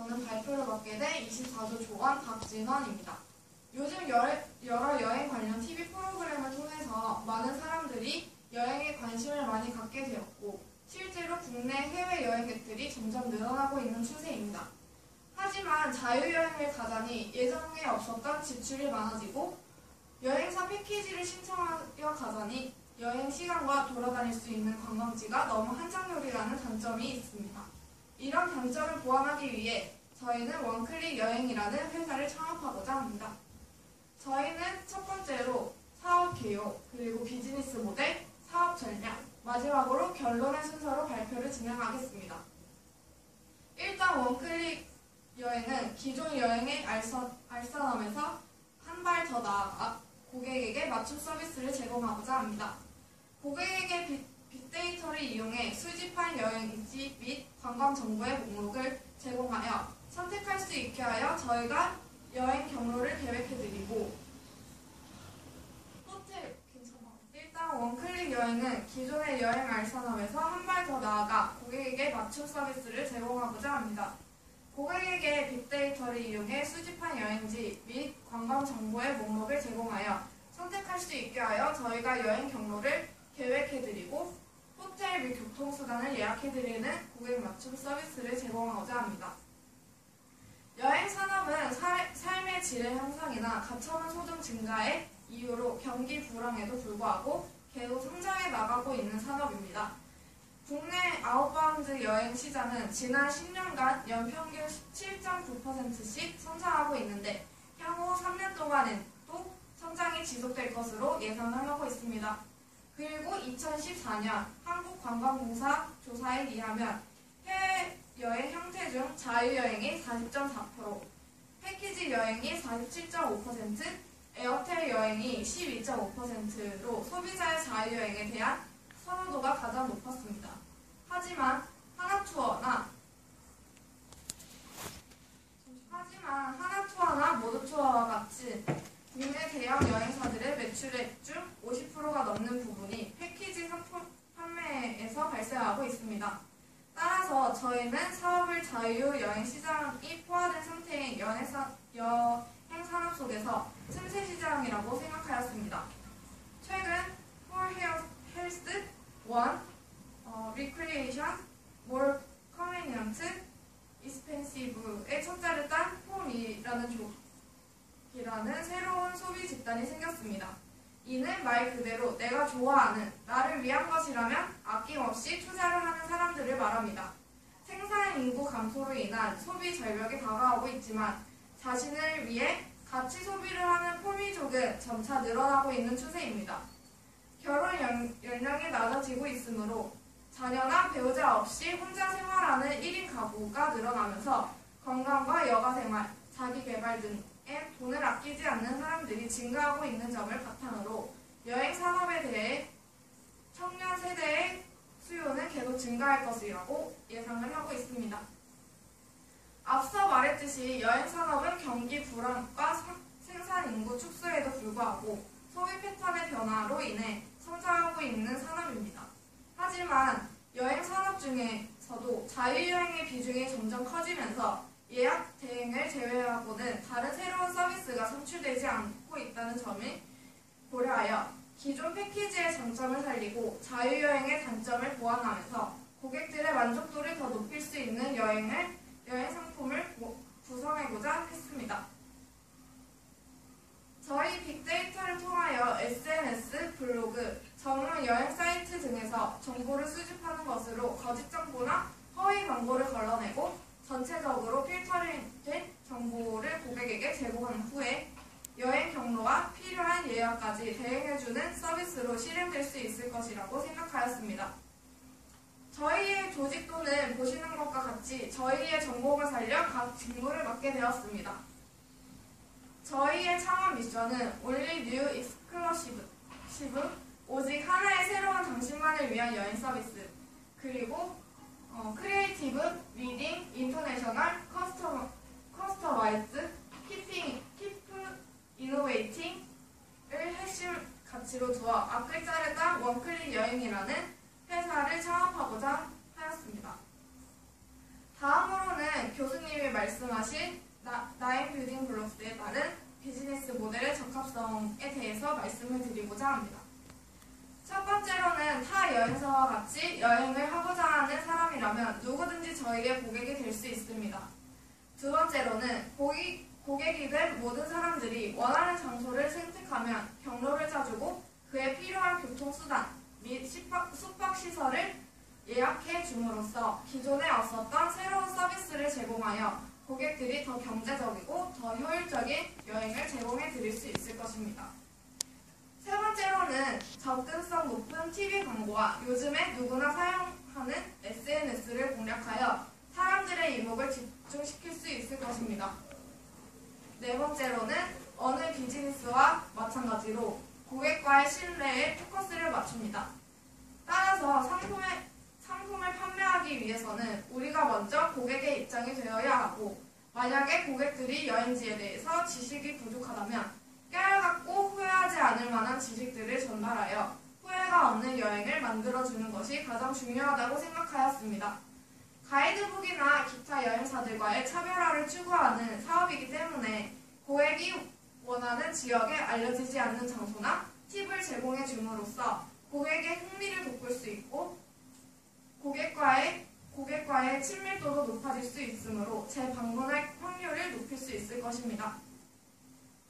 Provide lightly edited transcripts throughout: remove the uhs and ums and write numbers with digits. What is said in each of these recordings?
저는 발표를 맡게 된 24조 조원 박진원입니다. 요즘 여러 여행 관련 TV 프로그램을 통해서 많은 사람들이 여행에 관심을 많이 갖게 되었고 실제로 국내 해외 여행객들이 점점 늘어나고 있는 추세입니다. 하지만 자유여행을 가자니 예정에 없었던 지출이 많아지고 여행사 패키지를 신청하여 가자니 여행 시간과 돌아다닐 수 있는 관광지가 너무 한정적이라는 단점이 있습니다. 이런 단점을 보완하기 위해 저희는 원클릭 여행이라는 회사를 창업하고자 합니다. 저희는 첫 번째로 사업 개요, 그리고 비즈니스 모델, 사업 전략, 마지막으로 결론의 순서로 발표를 진행하겠습니다. 일단 원클릭 여행은 기존 여행의 알선함에서 한 발 더 나아가 고객에게 맞춤 서비스를 제공하고자 합니다. 고객에게 빅데이터를 이용해 수집한 여행지 및 관광 정보의 목록을 제공하여 선택할 수 있게 하여 저희가 여행 경로를 계획해드리고 일단 원클릭 여행은 기존의 여행 알선함에서 한 발 더 나아가 고객에게 맞춤 서비스를 제공하고자 합니다. 고객에게 빅데이터를 이용해 수집한 여행지 및 관광 정보의 목록을 제공하여 선택할 수 있게 하여 저희가 여행 경로를 계획해드리고 호텔 및 교통수단을 예약해드리는 고객 맞춤 서비스를 제공하고자 합니다. 여행 산업은 삶의 질의 향상이나 가처분 소득 증가의 이유로 경기 불황에도 불구하고 계속 성장해 나가고 있는 산업입니다. 국내 아웃바운드 여행 시장은 지난 10년간 연평균 17.9%씩 성장하고 있는데 향후 3년 동안은 또 성장이 지속될 것으로 예상을 하고 있습니다. 그리고 2014년 한국관광공사 조사에 의하면 해외여행 형태 중 자유여행이 40.4%, 패키지 여행이 47.5%, 에어텔 여행이 12.5%로 소비자의 자유여행에 대한 선호도가 가장 높았습니다. 하지만 하나투어나 모두투어와 같이 국내 대형 여행사들의 매출액 중 50%가 넘는 부분이 패키지 상품 판매에서 발생하고 있습니다. 따라서 저희는 사업을 자유여행 시장이 포화된 상태인 여행 산업 속에서 틈새 시장이라고 생각하였습니다. 최근 폴 헬스, 원, 리크리에이션, more convenient, expensive의 첫자를 딴 폼이라는 새로운 소비 집단이 생겼습니다. 이는 말 그대로 내가 좋아하는, 나를 위한 것이라면 아낌없이 투자를 하는 사람들을 말합니다. 생산 인구 감소로 인한 소비 절벽이 다가오고 있지만 자신을 위해 가치 소비를 하는 포미족은 점차 늘어나고 있는 추세입니다. 결혼 연령이 낮아지고 있으므로 자녀나 배우자 없이 혼자 생활하는 1인 가구가 늘어나면서 건강과 여가생활, 자기개발 등에 돈을 아끼지 않는 사람들이 증가하고 있는 점을 바탕으로 여행 산업에 대해 청년 세대의 수요는 계속 증가할 것이라고 예상을 하고 있습니다. 앞서 말했듯이 여행 산업은 경기 불황과 생산 인구 축소에도 불구하고 소비 패턴의 변화로 인해 성장하고 있는 산업입니다. 하지만 여행 산업 중에서도 자유여행의 비중이 점점 커지면서 예약 대행을 제외하고는 다른 새로운 서비스가 선출되지 않고 있다는 점을 고려하여 기존 패키지의 장점을 살리고 자유여행의 단점을 보완하면서 고객들의 만족도를 더 높일 수 있는 여행 상품을 구성하고자 했습니다. 저희 빅데이터를 통하여 SNS, 블로그, 전문 여행 사이트 등에서 정보를 수집하는 것으로 거짓 정보나 허위 광고를 걸러내고 전체적으로 필터링된 정보를 고객에게 제공한 후에 여행 경로와 필요한 예약까지 대행해주는 서비스로 실행될 수 있을 것이라고 생각하였습니다. 저희의 조직도는 보시는 것과 같이 저희의 전공을 살려 각 직무를 맡게 되었습니다. 저희의 창업 미션은 Only New Exclusive, 오직 하나의 새로운 당신만을 위한 여행 서비스, 그리고 크리에이티브, 리딩, 인터내셔널, 커스터마이즈, Keep Innovating을 핵심 가치로 두어 앞글자를 딴 원클릭 여행이라는 회사를 창업하고자 하였습니다. 다음으로는 교수님이 말씀하신 나인 빌딩 블록스에 따른 비즈니스 모델의 적합성에 대해서 말씀을 드리고자 합니다. 첫 번째로는 타 여행사와 같이 여행을 하고자 하는 사람이라면 누구든지 저희의 고객이 될 수 있습니다. 두 번째로는 고객이 된 모든 사람들이 원하는 장소를 선택하면 경로를 짜주고 그에 필요한 교통수단 및 숙박시설을 예약해 줌으로써 기존에 없었던 새로운 서비스를 제공하여 고객들이 더 경제적이고 더 효율적인 여행을 제공해 드릴 수 있을 것입니다. 세 번째로는 접근성 높은 TV 광고와 요즘에 누구나 사용하는 SNS를 공략하여 사람들의 이목을 집중시킬 수 있을 것입니다. 네 번째로는 어느 비즈니스와 마찬가지로 고객과의 신뢰에 포커스를 맞춥니다. 따라서 상품을 판매하기 위해서는 우리가 먼저 고객의 입장이 되어야 하고, 만약에 고객들이 여행지에 대해서 지식이 부족하다면 깨알같고 후회하지 않을 만한 지식들을 전달하여 후회가 없는 여행을 만들어주는 것이 가장 중요하다고 생각하였습니다. 가이드북이나 기타 여행사들과의 차별화를 추구하는 사업이기 때문에 고객이 원하는 지역에 알려지지 않는 장소나 팁을 제공해 줌으로써 고객의 흥미를 돋굴 수 있고 고객과의 친밀도도 높아질 수 있으므로 재방문할 확률을 높일 수 있을 것입니다.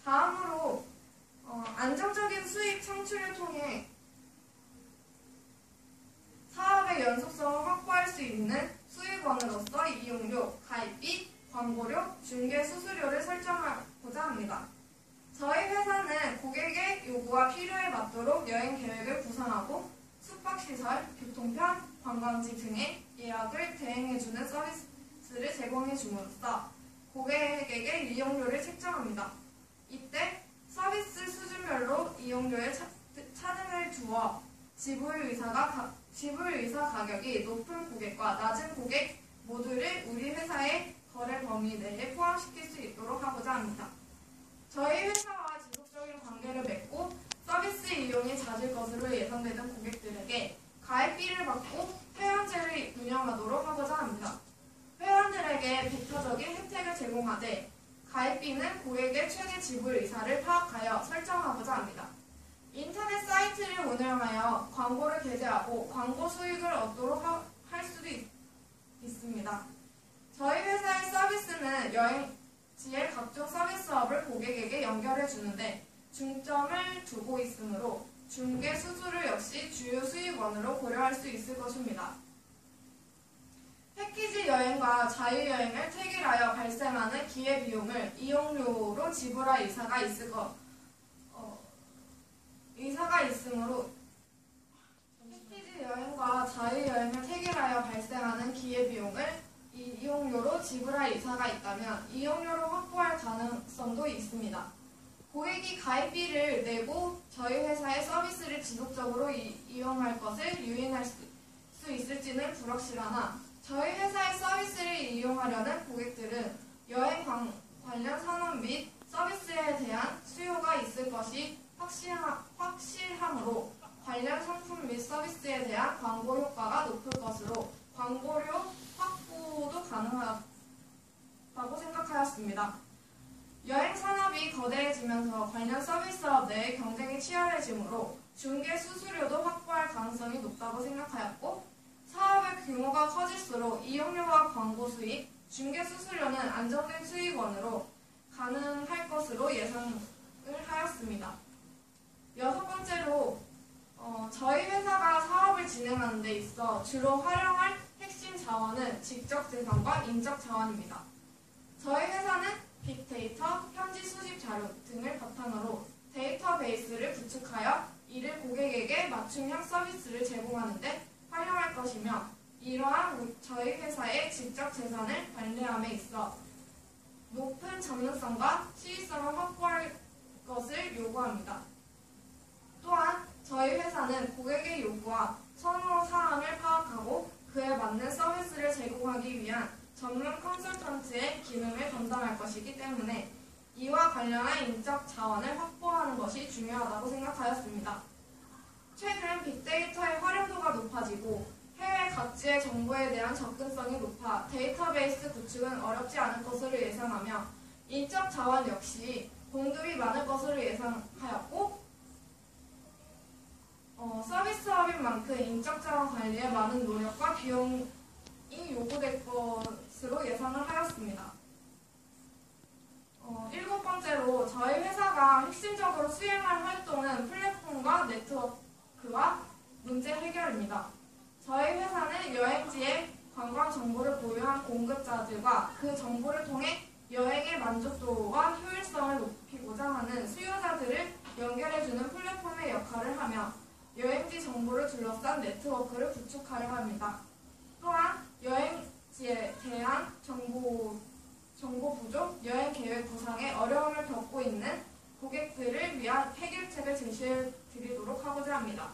다음으로 안정적인 수익 창출을 통해 사업의 연속성을 확보할 수 있는 수익원으로서 이용료, 가입비, 광고료, 중개 수수료를 설정하고자 합니다. 저희 회사는 고객의 요구와 필요에 맞도록 여행 계획을 구상하고 숙박시설, 교통편, 관광지 등의 예약을 대행해주는 서비스를 제공해줌으로써 고객에게 이용료를 책정합니다. 이때 서비스 수준별로 이용료에 차등을 두어 지불의사 가격이 높은 고객과 낮은 고객 모두를 우리 회사의 거래 범위 내에 포함시킬 수 있도록 하고자 합니다. 저희 회사와 지속적인 관계를 맺고 서비스 이용이 잦을 것으로 예상되는 고객들에게 가입비를 받고 회원제를 운영하도록 하고자 합니다. 회원들에게 배타적인 혜택을 제공하되 가입비는 고객의 최대 지불 의사를 파악하여 설정하고자 합니다. 인터넷 사이트를 운영하여 광고를 게재하고 광고 수익을 얻도록 할 수도 있습니다. 저희 회사의 서비스는 여행지의 각종 서비스업을 고객에게 연결해 주는데 중점을 두고 있으므로 중개 수수료 역시 주요 수익원으로 고려할 수 있을 것입니다. 패키지 여행과 자유여행을 택일하여 발생하는 기회비용을 이용료로 지불할 의사가 있으므로 패키지 여행과 자유여행을 택일하여 발생하는 기회비용을 이용료로 지불할 의사가 있다면 이용료로 확보할 가능성도 있습니다. 고객이 가입비를 내고 저희 회사의 서비스를 지속적으로 이용할 것을 유인할 수 있을지는 불확실하나 저희 회사의 서비스를 이용하려는 고객들은 여행 관련 산업 및 서비스에 대한 수요가 있을 것이 확실하므로 관련 상품 및 서비스에 대한 광고 효과가 높을 것으로 광고료 확보도 가능하다고 생각하였습니다. 여행 산업이 거대해지면서 관련 서비스업 내의 경쟁이 치열해지므로 중개 수수료도 확보할 가능성이 높다고 생각하였고 사업의 규모가 커질수록 이용료와 광고 수익, 중개 수수료는 안정된 수익원으로 가능할 것으로 예상을 하였습니다. 여섯 번째로 저희 회사가 사업을 진행하는 데 있어 주로 활용할 핵심 자원은 지적 재산과 인적 자원입니다. 저희 회사는 빅데이터, 현지 수집 자료 등을 바탕으로 데이터베이스를 구축하여 이를 고객에게 맞춤형 서비스를 제공하는 데 활용할 것이며 이러한 저희 회사의 지적 재산을 관리함에 있어 높은 전문성과 시의성을 확보할 것을 요구합니다. 또한 저희 회사는 고객의 요구와 선호 사항을 파악하고 그에 맞는 서비스를 제공하기 위한 전문 컨설턴트의 기능을 담당할 것이기 때문에 이와 관련한 인적 자원을 확보하는 것이 중요하다고 생각하였습니다. 최근 빅데이터의 활용도가 높아지고 해외 각지의 정보에 대한 접근성이 높아 데이터베이스 구축은 어렵지 않을 것으로 예상하며 인적 자원 역시 공급이 많을 것으로 예상하였고 서비스업인 만큼 인적 자원 관리에 많은 노력과 비용이 요구될 것으로 예상을 하였습니다. 7번째로 저희 회사가 핵심적으로 수행할 활동은 플랫폼과 네트워크와 문제 해결입니다. 저희 회사는 여행지의 관광 정보를 보유한 공급자들과 그 정보를 통해 여행의 만족도와 효율성을 높이고자 하는 수요자들을 연결해주는 플랫폼의 역할을 하며 여행지 정보를 둘러싼 네트워크를 구축하려 합니다. 또한 여행지에 대한 정보 부족, 여행 계획 구상에 어려움을 겪고 있는 고객들을 위한 해결책을 제시해 드리도록 하고자 합니다.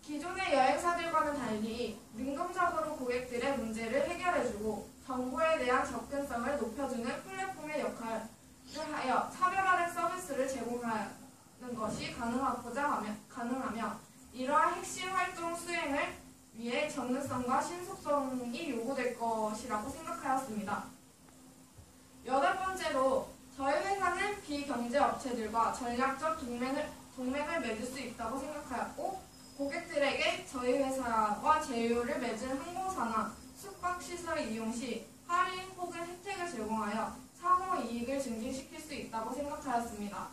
기존의 여행사들과는 달리 능동적으로 고객들의 문제를 해결해주고 정보에 대한 접근성을 높여주는 플랫폼의 역할을 하여 차별화된 서비스를 제공하는 것이 가능하며 이러한 핵심 활동 수행을 위해 전문성과 신속성이 요구될 것이라고 생각하였습니다. 8번째로 저희 회사는 비경제업체들과 전략적 동맹을 맺을 수 있다고 생각하였고 고객들에게 저희 회사와 제휴를 맺은 항공사나 숙박시설 이용 시 할인 혹은 혜택을 제공하여 상호 이익을 증진시킬 수 있다고 생각하였습니다.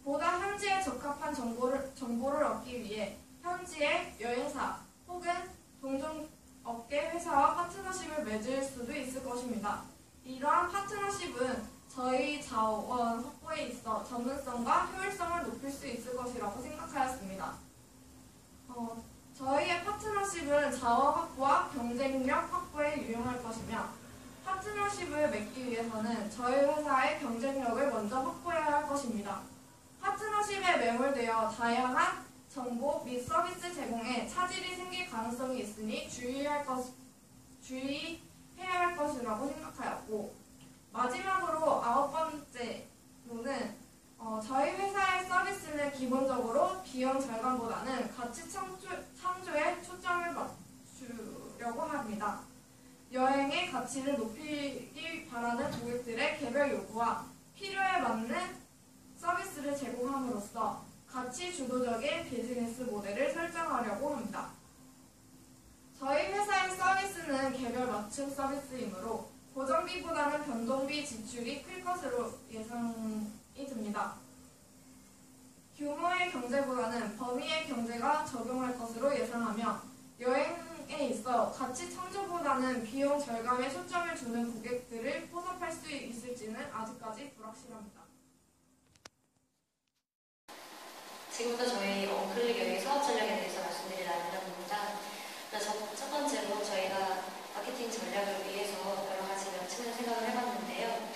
보다 현지에 적합한 정보를 얻기 위해 현지의 여행사 혹은 동종업계 회사와 파트너십을 맺을 수도 있을 것입니다. 이러한 파트너십은 저희 자원 확보에 있어 전문성과 효율성을 높일 수 있을 것이라고 생각하였습니다. 저희의 파트너십은 자원 확보와 경쟁력 확보에 유용할 것이며 파트너십을 맺기 위해서는 저희 회사의 경쟁력을 먼저 확보해야 할 것입니다. 파트너십에 매몰되어 다양한 정보 및 서비스 제공에 차질이 생길 가능성이 있으니 주의해야 할 것이라고 생각하였고 마지막으로 9번째로는 저희 회사의 서비스는 기본적으로 비용 절감보다는 가치 창조에 초점을 맞추려고 합니다. 여행의 가치를 높이기 바라는 고객들의 개별 요구와 필요에 맞는 서비스를 제공함으로써 가치 주도적인 비즈니스 모델을 설정하려고 합니다. 저희 회사의 서비스는 개별 맞춤 서비스이므로 고정비보다는 변동비 지출이 클 것으로 예상이 듭니다. 규모의 경제보다는 범위의 경제가 적용할 것으로 예상하며 여행에 있어 가치 창조보다는 비용 절감에 초점을 두는 고객들을 포섭할 수 있을지는 아직까지 불확실합니다. 지금부터 저희 언클릭 여행 사업 전략에 대해서 말씀드릴 아이디어입니다. 첫 번째로 저희가 마케팅 전략을 위해서 여러 가지 측면 생각을 해봤는데요.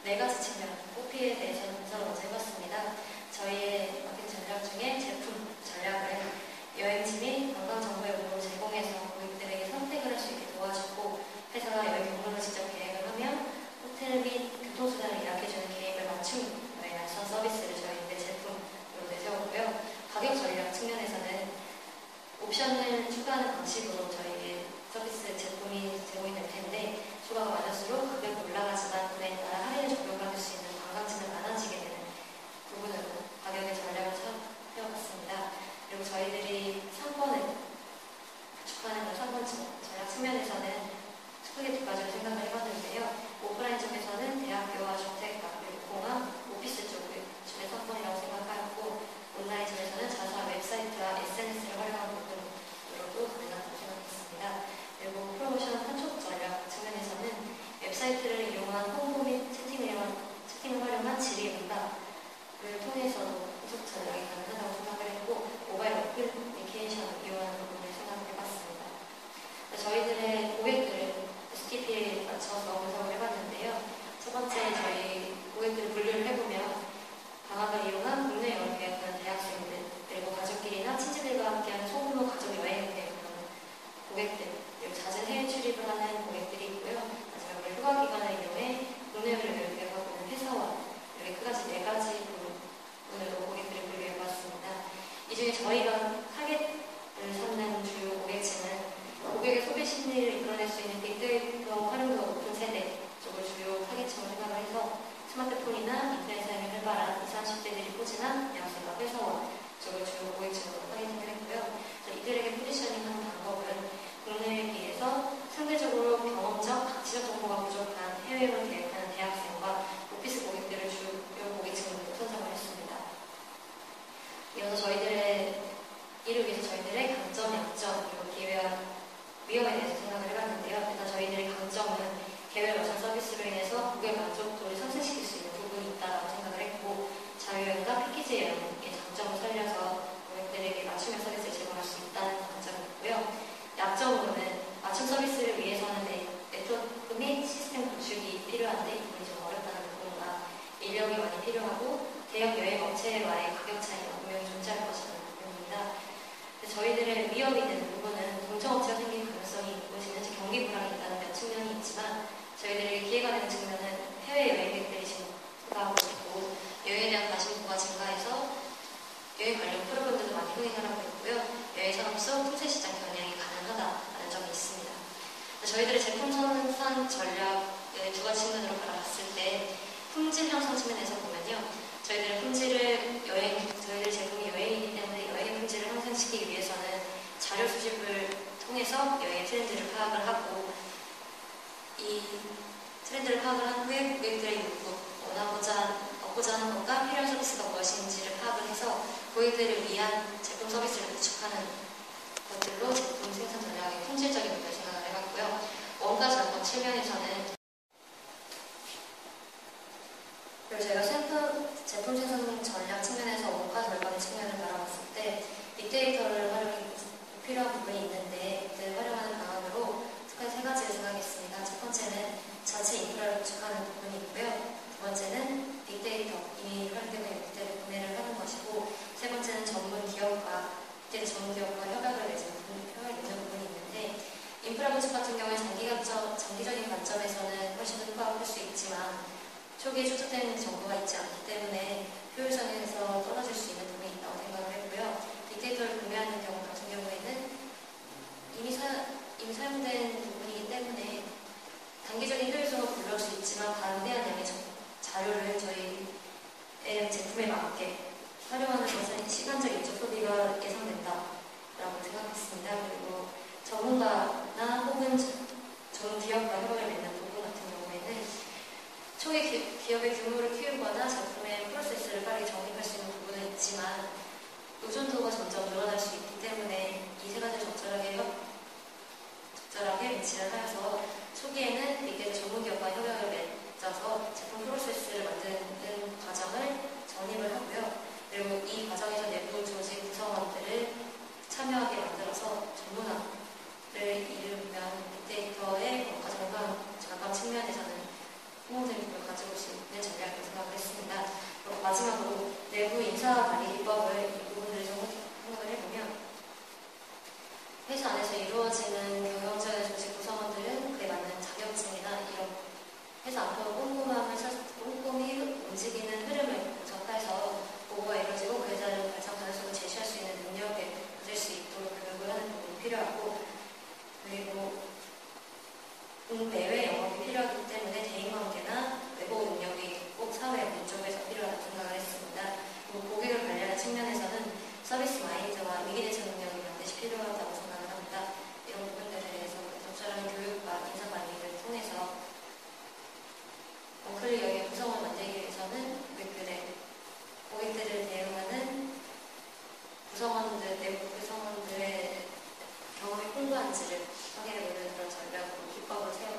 4가지 측면, OP에 대해서 먼저 해봤습니다. 저희의 마케팅 전략 중에 제품 전략은 여행지 및 관광 정보의 정보를 제공해서 고객들에게 선택을 할 수 있게 도와주고 회사가 여행 경로를 직접 계획을 하며 호텔 및 교통수단을 예약해주는 계획을 맞춘 여행 알선 서비스를 저희의 제품으로 내세우고요. 가격 전략 측면에서는 옵션을 추가하는 방식으로 저희의 서비스 제품이 제공이 될 텐데 추가가 많을수록 가격이 올라가지만 그에 따라 할인을 적용받을 수 있는 관광지는 많아지게 되는 부분으로 가격의 전략을 세워봤습니다. 그리고 저희들이 상권을 구축하는 상권 전략 측면에서는 크게 2가지로 생각을 해봤는데요. 오프라인 쪽에서는 대학교와 주택, 그리고 공항, 오피스 쪽의 상권이라고 생각하였고 온라인 쪽에서는 자사 웹사이트와 SNS를 활용하는 부분으로도 가능하다고 생각했습니다. 그리고 프로모션 판촉 전략 측면에서는 웹사이트를 이용한 홍보 및 채팅을 활용한 질의 응답을 통해서도 판촉 전략이 가능하다고 생각을 했고 모바일 어플리케이션을 이용하는 부분을 생각해봤습니다. 저희들의 고객들을 STP에 맞춰서 분석을 해봤는데요. 첫 번째 저희 고객들을 분류를 해보면 방학을 이용한 국내 여행 계획하는 대학생들, 그리고 가족끼리나 친지들과 함께하는 소규모 가족 여행을 계획하는 고객들, 그리고 잦은 해외 출입을 하는 고객들이 있고요. 마지막으로 휴가 기간을 이용해 국내 여행을 계획하고 있는 회사원, 이렇게 4가지 부분으로 고객들을 분류해봤습니다. 이 중에 저희가 타겟을 삼는 주요 고객층은 해외여행을 계획하는 대학생과 오피스 고객들을 주요 고객층으로 선정을 했습니다. 이어서 이를 위해서 저희들의 강점, 약점, 그리고 기회와 위험에 대해서 생각을 해봤는데요. 일단 저희들의 강점은 개별 맞춤 서비스로 인해서 고객 만족도를 상승시킬 수 있는 부분이 있다고 생각을 했고, 자유여행과 패키지 여행의 장점을 살려서 고객들에게 맞춤형 서비스를 제공할 수 있다는 장점이 있고요. 약점으로는 맞춤 서비스를 위해서는 네트워크 및 시스템 구축이 필요한데 이 부분이 좀 어렵다는 부분과 인력이 많이 필요하고 대형 여행 업체와의 가격 차이가 분명히 존재할 것이라는 부분입니다. 저희들의 위험이 되는 부분은 동종업체가 생길 가능성이 있고 진짜 경기 불황이 있다는 몇 측면이 있지만, 저희들에게 기회가 되는 측면은 해외여행객들이 증가하고 있고 여행에 대한 관심도가 증가해서 여행 관련 프로그램들도 많이 흥행을 하고 있고요. 여행 산업 속 통제 시장 경향이 가능하다는 점이 있습니다. 저희들의 제품 생산 전략의 두 가지 측면으로 바라봤을 때 품질 향상 측면에서 보면요. 저희들 제품이 여행이기 때문에 여행의 품질을 향상시키기 위해서는 자료 수집을 통해서 여행의 트렌드를 파악을 하고, 이 트렌드를 파악을 한 후에 고객들의 요구, 얻고자 하는 것과 필요한 서비스가 무엇인지를 파악을 해서 고객들을 위한 제품 서비스를 구축하는 것들로 제품 생산 전략의 품질적인 부분을 생각을 해봤고요. 원가 절감 측면에서는 그리고 저희가 제품 생산 전략 측면에서 원가 절감 측면을 바라봤을 때 빅데이터를 활용해 필요한 부분이 있는데, 이때 활용하는 방안으로 크게 세 가지를 생각했습니다. 첫 번째는 자체 인프라를 구축하는 부분이 있고요. 두 번째는 빅데이터, 이미 활용되고 있는 빅데이터 구매를 하는 것이고, 세 번째는 빅데이터 전문 기업과 협약을 맺는 부분이 있는데, 인프라 구축 같은 경우에 장기적인 관점에서는 훨씬 더 효과가 클 수 있지만 초기에 축적된 정보가 있지 않기 때문에 효율성에서 떨어질 수 있는 부분이 있다고 생각을 했고요. 빅데이터를 구매하는 경우 같은 경우에는 이미 사용된 부분이기 때문에 단기적인 효율성을 불러올 수 있지만 방대한 양의 자료를 저희의 제품에 맞게 활용하는 것은 시간적 인적 소비가 예상된다라고 생각했습니다. 그리고 전문가나 혹은 전문 기업과 협업을 맺는 부분 같은 경우에는 초기 기업의 규모를 키우거나 제품의 프로세스를 빠르게 정립할 수 있는 부분은 있지만 의존도가 점점 늘어날 수 있기 때문에 이 세 가지를 적절하게 배치를 하여서 초기에는 빅데이터 전문기업과 협약을 맺어서 제품 프로세스를 만드는 과정을 정립을 하고요. 그리고 이 과정에서 내부 조직 구성원들을 참여하게 만들어서 전문화를 이루면 빅데이터의 원가 절감 측면에서는 성공적인 가지고 올 수 있는 전략이라고 생각을 했습니다. 그리고 마지막으로 내부 인사 관리 기법을 이 부분을 좀 생각을 해보면, 회사 안에서 이루어지는 경영자의 조직 구성원들은 그에 맞는 자격증이나 이런 회사 앞으로 꼼꼼히 움직이는 흐름을 분석해서 보고가 이루어지고 그 회사를 발상 가능성을 제시할 수 있는 능력을 가질 수 있도록 교육을 하는 부분이 필요하고, 그리고 내외 영업이 필요하기 때문에 대인관계나 외부 능력이 꼭 사회 운영 쪽에서 필요하다고 생각을 했습니다. 그리고 고객을 관리하는 측면에서는 서비스 마인드와 위기대처 능력이 반드시 필요하다고 생각을 합니다. 이런 부분들에 대해서 적절한 교육과 인사관리를 통해서 원클릭 여행의 구성을 만들기 위해서는 고객들을 대응하는 내부 구성원들의 경험이 풍부한지를 확인해보는 그런 전략으로 기법을 세워